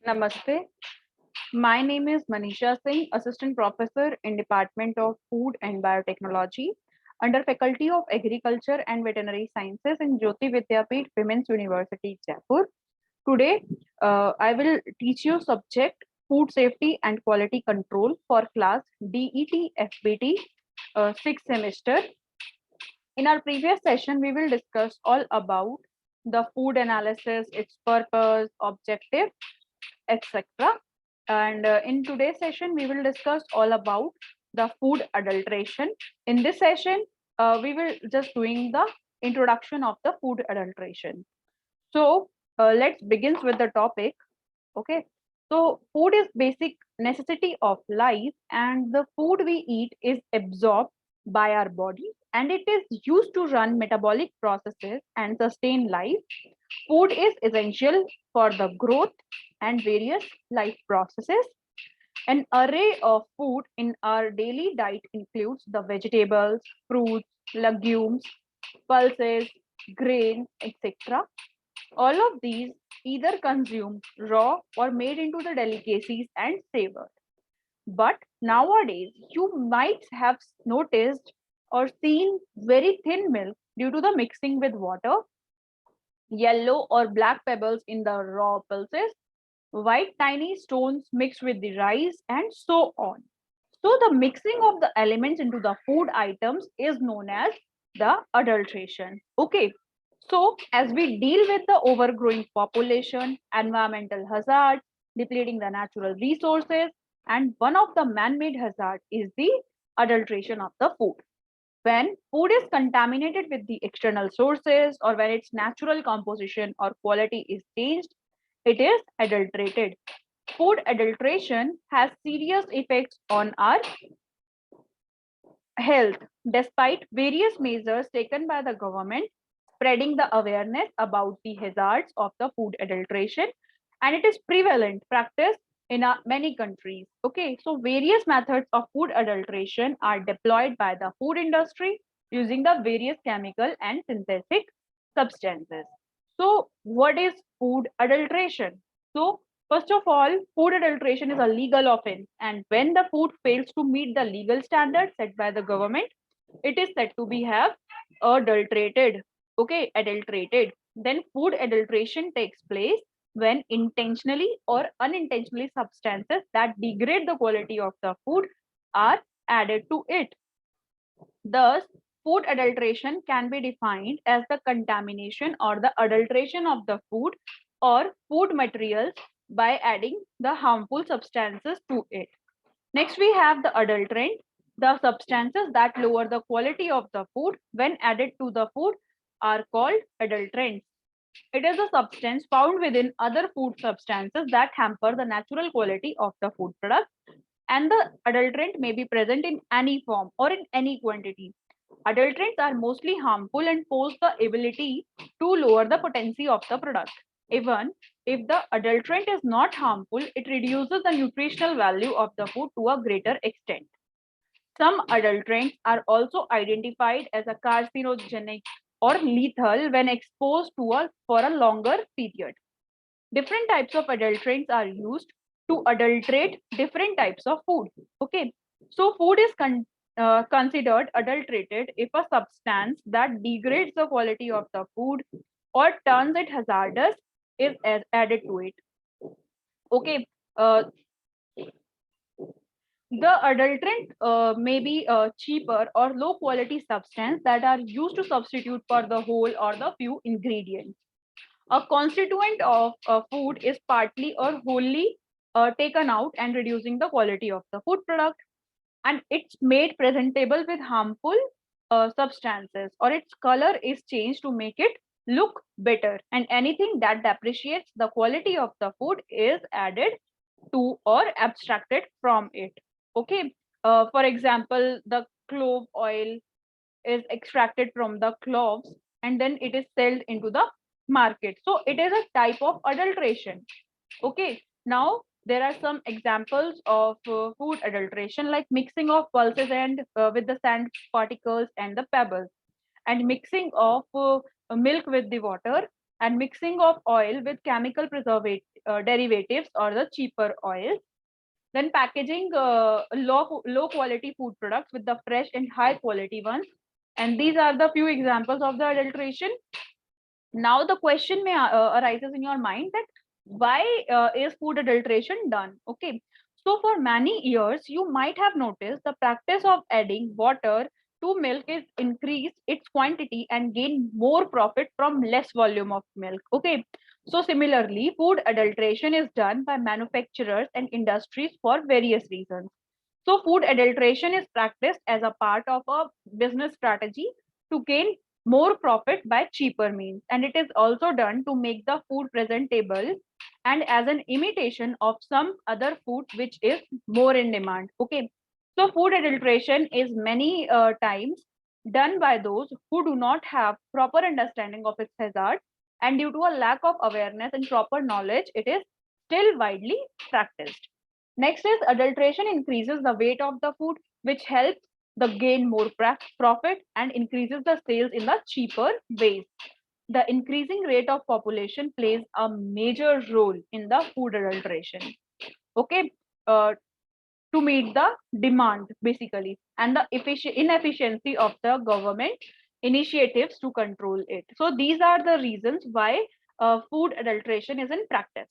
Namaste. My name is Manisha Singh, Assistant Professor in Department of Food and Biotechnology under Faculty of Agriculture and Veterinary Sciences in Jyoti Vidyapeeth Women's University, Jaipur. Today, I will teach you subject Food Safety and Quality Control for class DET FBT 6th semester. In our previous session, we will discuss all about the food analysis, its purpose, objective, etc. And in today's session, we will discuss all about the food adulteration. In this session, we will just doing the introduction of the food adulteration. So let's begin with the topic. Okay. So food is basic necessity of life, and the food we eat is absorbed by our body, and it is used to run metabolic processes and sustain life. Food is essential for the growth and various life processes. An array of food in our daily diet includes the vegetables, fruits, legumes, pulses, grain, etc. All of these either consumed raw or made into the delicacies and savored. But nowadays, you might have noticed or seen very thin milk due to the mixing with water, yellow or black pebbles in the raw pulses, white tiny stones mixed with the rice, and so on. So the mixing of the elements into the food items is known as the adulteration. Okay. So as we deal with the overgrowing population, environmental hazards, depleting the natural resources, and one of the man-made hazards is the adulteration of the food. When food is contaminated with the external sources or when its natural composition or quality is changed, it is adulterated. Food adulteration has serious effects on our health, despite various measures taken by the government, spreading the awareness about the hazards of the food adulteration, and it is prevalent practice in many countries. Okay, so various methods of food adulteration are deployed by the food industry using the various chemical and synthetic substances. So, what is food adulteration? So, first of all, food adulteration is a legal offense, and when the food fails to meet the legal standards set by the government, it is said to be have adulterated. Okay, adulterated. Then food adulteration takes place when intentionally or unintentionally substances that degrade the quality of the food are added to it. Thus, food adulteration can be defined as the contamination or the adulteration of the food or food materials by adding the harmful substances to it. Next, we have the adulterant, the substances that lower the quality of the food when added to the food are called adulterants. It is a substance found within other food substances that hamper the natural quality of the food product, and the adulterant may be present in any form or in any quantity. Adulterants are mostly harmful and pose the ability to lower the potency of the product. Even if the adulterant is not harmful, it reduces the nutritional value of the food to a greater extent. Some adulterants are also identified as a carcinogenic or lethal when exposed to for a longer period. Different types of adulterants are used to adulterate different types of food. Okay, so food is considered adulterated if a substance that degrades the quality of the food or turns it hazardous is added to it. Okay, the adulterant may be a cheaper or low quality substance that are used to substitute for the whole or the few ingredients. A constituent of food is partly or wholly taken out and reducing the quality of the food product, and it's made presentable with harmful substances, or its color is changed to make it look better, and anything that depreciates the quality of the food is added to or abstracted from it. Okay, for example, the clove oil is extracted from the cloves and then it is sold into the market. So it is a type of adulteration. Okay, now there are some examples of food adulteration like mixing of pulses and with the sand particles and the pebbles, and mixing of milk with the water, and mixing of oil with chemical derivatives or the cheaper oils. Then packaging low quality food products with the fresh and high quality ones. And these are the few examples of the adulteration. Now the question may arises in your mind that why is food adulteration done? Okay, so for many years you might have noticed the practice of adding water to milk is increase its quantity and gain more profit from less volume of milk. Okay, so similarly food adulteration is done by manufacturers and industries for various reasons. So food adulteration is practiced as a part of a business strategy to gain more profit by cheaper means, and it is also done to make the food presentable and as an imitation of some other food which is more in demand. Okay, so food adulteration is many times done by those who do not have proper understanding of its hazard, and due to a lack of awareness and proper knowledge it is still widely practiced. Next is adulteration increases the weight of the food, which helps the gain more profit and increases the sales in the cheaper ways. The increasing rate of population plays a major role in the food adulteration. Okay, uh, to meet the demand basically, and the inefficiency of the government initiatives to control it. So these are the reasons why food adulteration is in practice.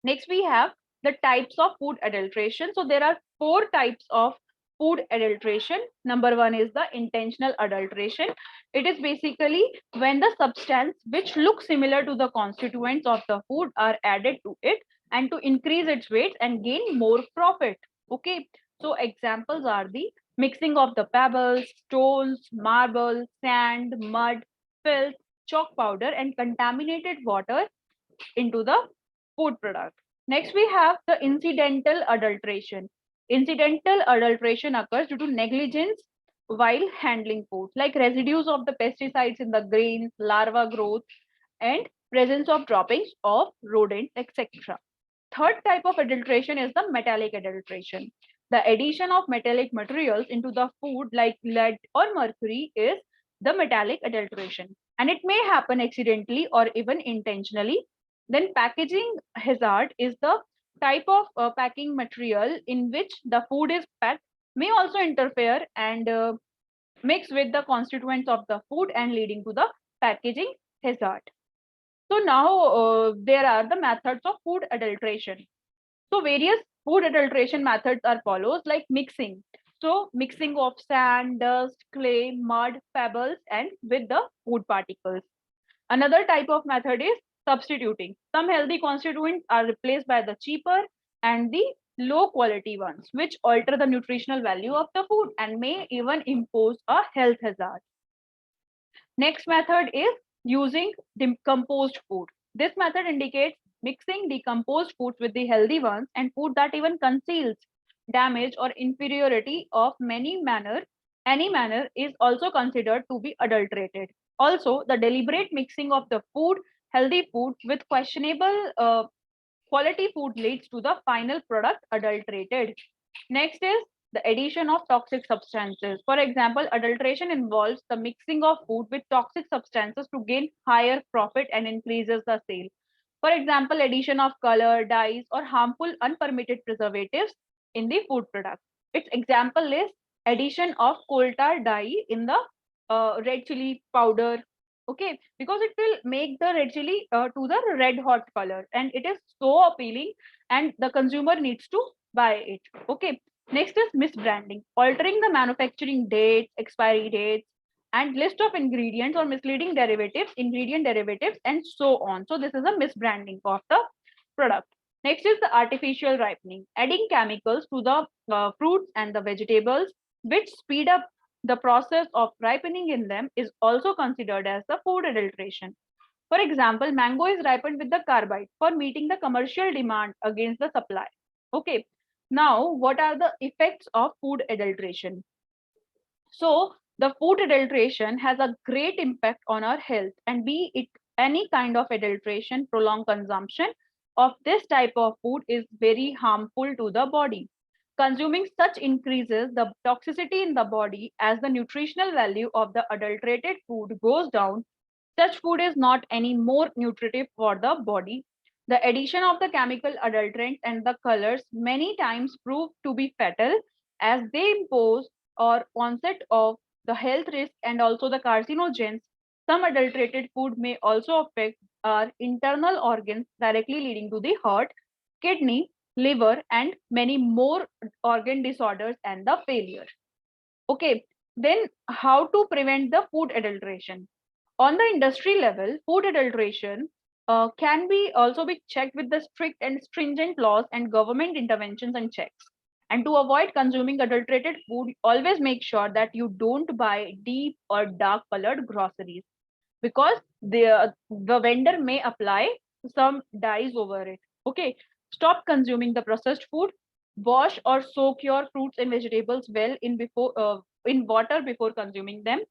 Next, we have the types of food adulteration. So there are four types of food adulteration. Number one is the intentional adulteration. It is basically when the substance which looks similar to the constituents of the food are added to it and to increase its weight and gain more profit. Okay, so examples are the mixing of the pebbles, stones, marble, sand, mud, filth, chalk powder, and contaminated water into the food product. Next, we have the incidental adulteration. Incidental adulteration occurs due to negligence while handling food, like residues of the pesticides in the grains, larva growth, and presence of droppings of rodents, etc. Third type of adulteration is the metallic adulteration. The addition of metallic materials into the food like lead or mercury is the metallic adulteration. And it may happen accidentally or even intentionally. Then packaging hazard is the type of packing material in which the food is packed may also interfere and mix with the constituents of the food and leading to the packaging hazard. So now there are the methods of food adulteration. So various food adulteration methods are follows like mixing. So mixing of sand, dust, clay, mud, pebbles, and with the food particles. Another type of method is substituting. Some healthy constituents are replaced by the cheaper and the low quality ones, which alter the nutritional value of the food and may even impose a health hazard. Next method is using decomposed food. This method indicates mixing decomposed foods with the healthy ones and food that even conceals damage or inferiority of any manner is also considered to be adulterated. Also, the deliberate mixing of the healthy food with questionable quality food leads to the final product adulterated. Next is the addition of toxic substances. For example, adulteration involves the mixing of food with toxic substances to gain higher profit and increases the sale. For example, addition of color, dyes, or harmful unpermitted preservatives in the food product. Its example is addition of coal tar dye in the red chili powder. Okay, because it will make the red chili to the red hot color, and it is so appealing, and the consumer needs to buy it. Okay, next is misbranding, altering the manufacturing dates, expiry dates, and list of ingredients or misleading ingredient derivatives, and so on. So this is a misbranding of the product. Next is the artificial ripening, adding chemicals to the fruits and the vegetables, which speed up the process of ripening in them is also considered as the food adulteration. For example, mango is ripened with the carbide for meeting the commercial demand against the supply. Okay, now what are the effects of food adulteration? So the food adulteration has a great impact on our health, and be it any kind of adulteration, prolonged consumption of this type of food is very harmful to the body. Consuming such increases the toxicity in the body as the nutritional value of the adulterated food goes down Such food is not any more nutritive for the body. The addition of the chemical adulterants and the colors many times prove to be fatal as they impose or onset of the health risk and also the carcinogens. Some adulterated food may also affect our internal organs directly leading to the heart, kidney, liver and many more organ disorders and the failure. Okay, then how to prevent the food adulteration? On the industry level, food adulteration can be also be checked with the strict and stringent laws and government interventions and checks. And to avoid consuming adulterated food, always make sure that you don't buy deep or dark colored groceries because the vendor may apply some dyes over it. Okay, stop consuming the processed food. Wash or soak your fruits and vegetables well in water before consuming them.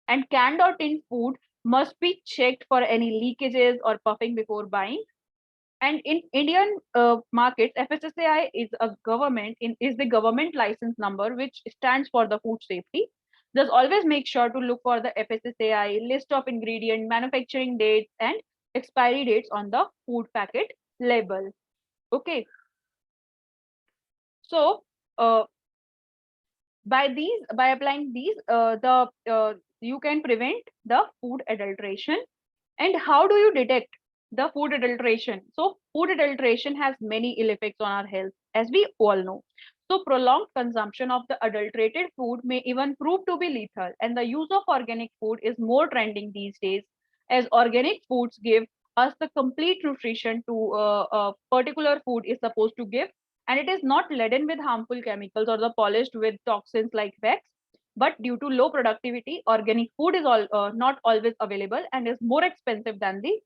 And canned or tinned food must be checked for any leakages or puffing before buying. And in Indian markets, FSSAI is the government license number, which stands for the food safety. Just always make sure to look for the FSSAI list of ingredient, manufacturing dates, and expiry dates on the food packet label. Okay, so uh, by applying these, you can prevent the food adulteration. And how do you detect the food adulteration? So, food adulteration has many ill effects on our health, as we all know. So, prolonged consumption of the adulterated food may even prove to be lethal. And the use of organic food is more trending these days, as organic foods give us the complete nutrition to a particular food is supposed to give. And it is not laden with harmful chemicals or the polished with toxins like wax, but due to low productivity, organic food is not always available and is more expensive than the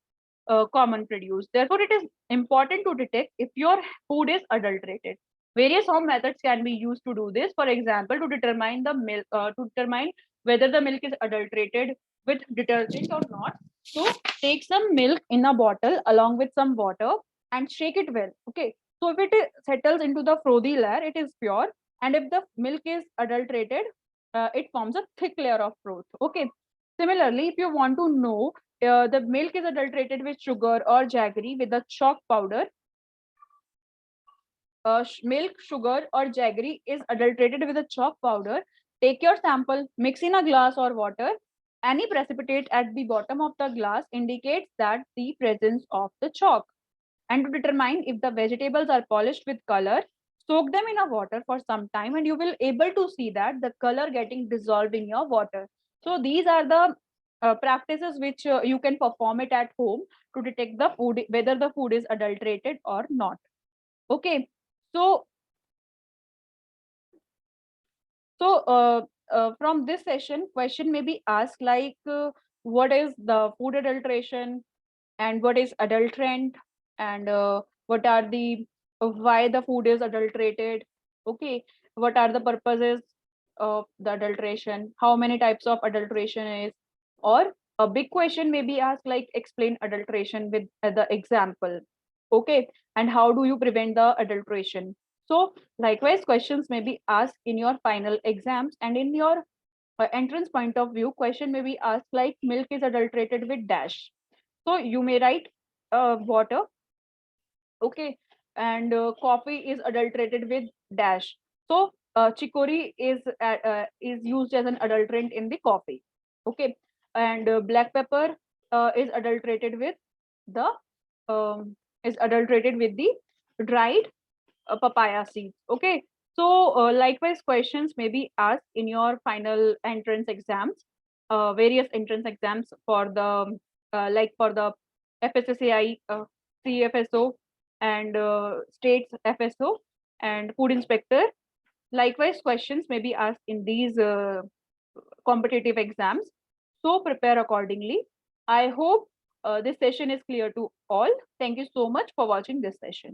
common produce. Therefore, it is important to detect if your food is adulterated. Various home methods can be used to do this. For example, to determine the milk, to determine whether the milk is adulterated with detergent or not. So, take some milk in a bottle along with some water and shake it well. Okay. So, if settles into the frothy layer, it is pure. And if the milk is adulterated, it forms a thick layer of froth. Okay. Similarly, if you want to know the milk is adulterated with sugar or jaggery with a chalk powder, milk, sugar, or jaggery is adulterated with a chalk powder. Take your sample, mix in a glass or water. Any precipitate at the bottom of the glass indicates that the presence of the chalk. And to determine if the vegetables are polished with color, soak them in a water for some time and you will able to see that the color getting dissolved in your water. So these are the practices which you can perform it at home to detect the food, whether the food is adulterated or not. Okay, so from this session, question may be asked like, what is the food adulteration and what is adulterant and what are the why the food is adulterated? Okay, what are the purposes of the adulteration? How many types of adulteration is? Or a big question may be asked like, explain adulteration with the example. Okay, and how do you prevent the adulteration? So likewise, questions may be asked in your final exams and in your entrance point of view, question may be asked like, milk is adulterated with dash. So you may write water, okay, and coffee is adulterated with dash. So chicory is used as an adulterant in the coffee, okay, and black pepper is adulterated with the dried papaya seeds. Okay, so likewise, questions may be asked in your final entrance exams, various entrance exams for the like for the FSSAI, CFSO, and states FSO and food inspector. Likewise, questions may be asked in these competitive exams. So prepare accordingly. I hope this session is clear to all. Thank you so much for watching this session.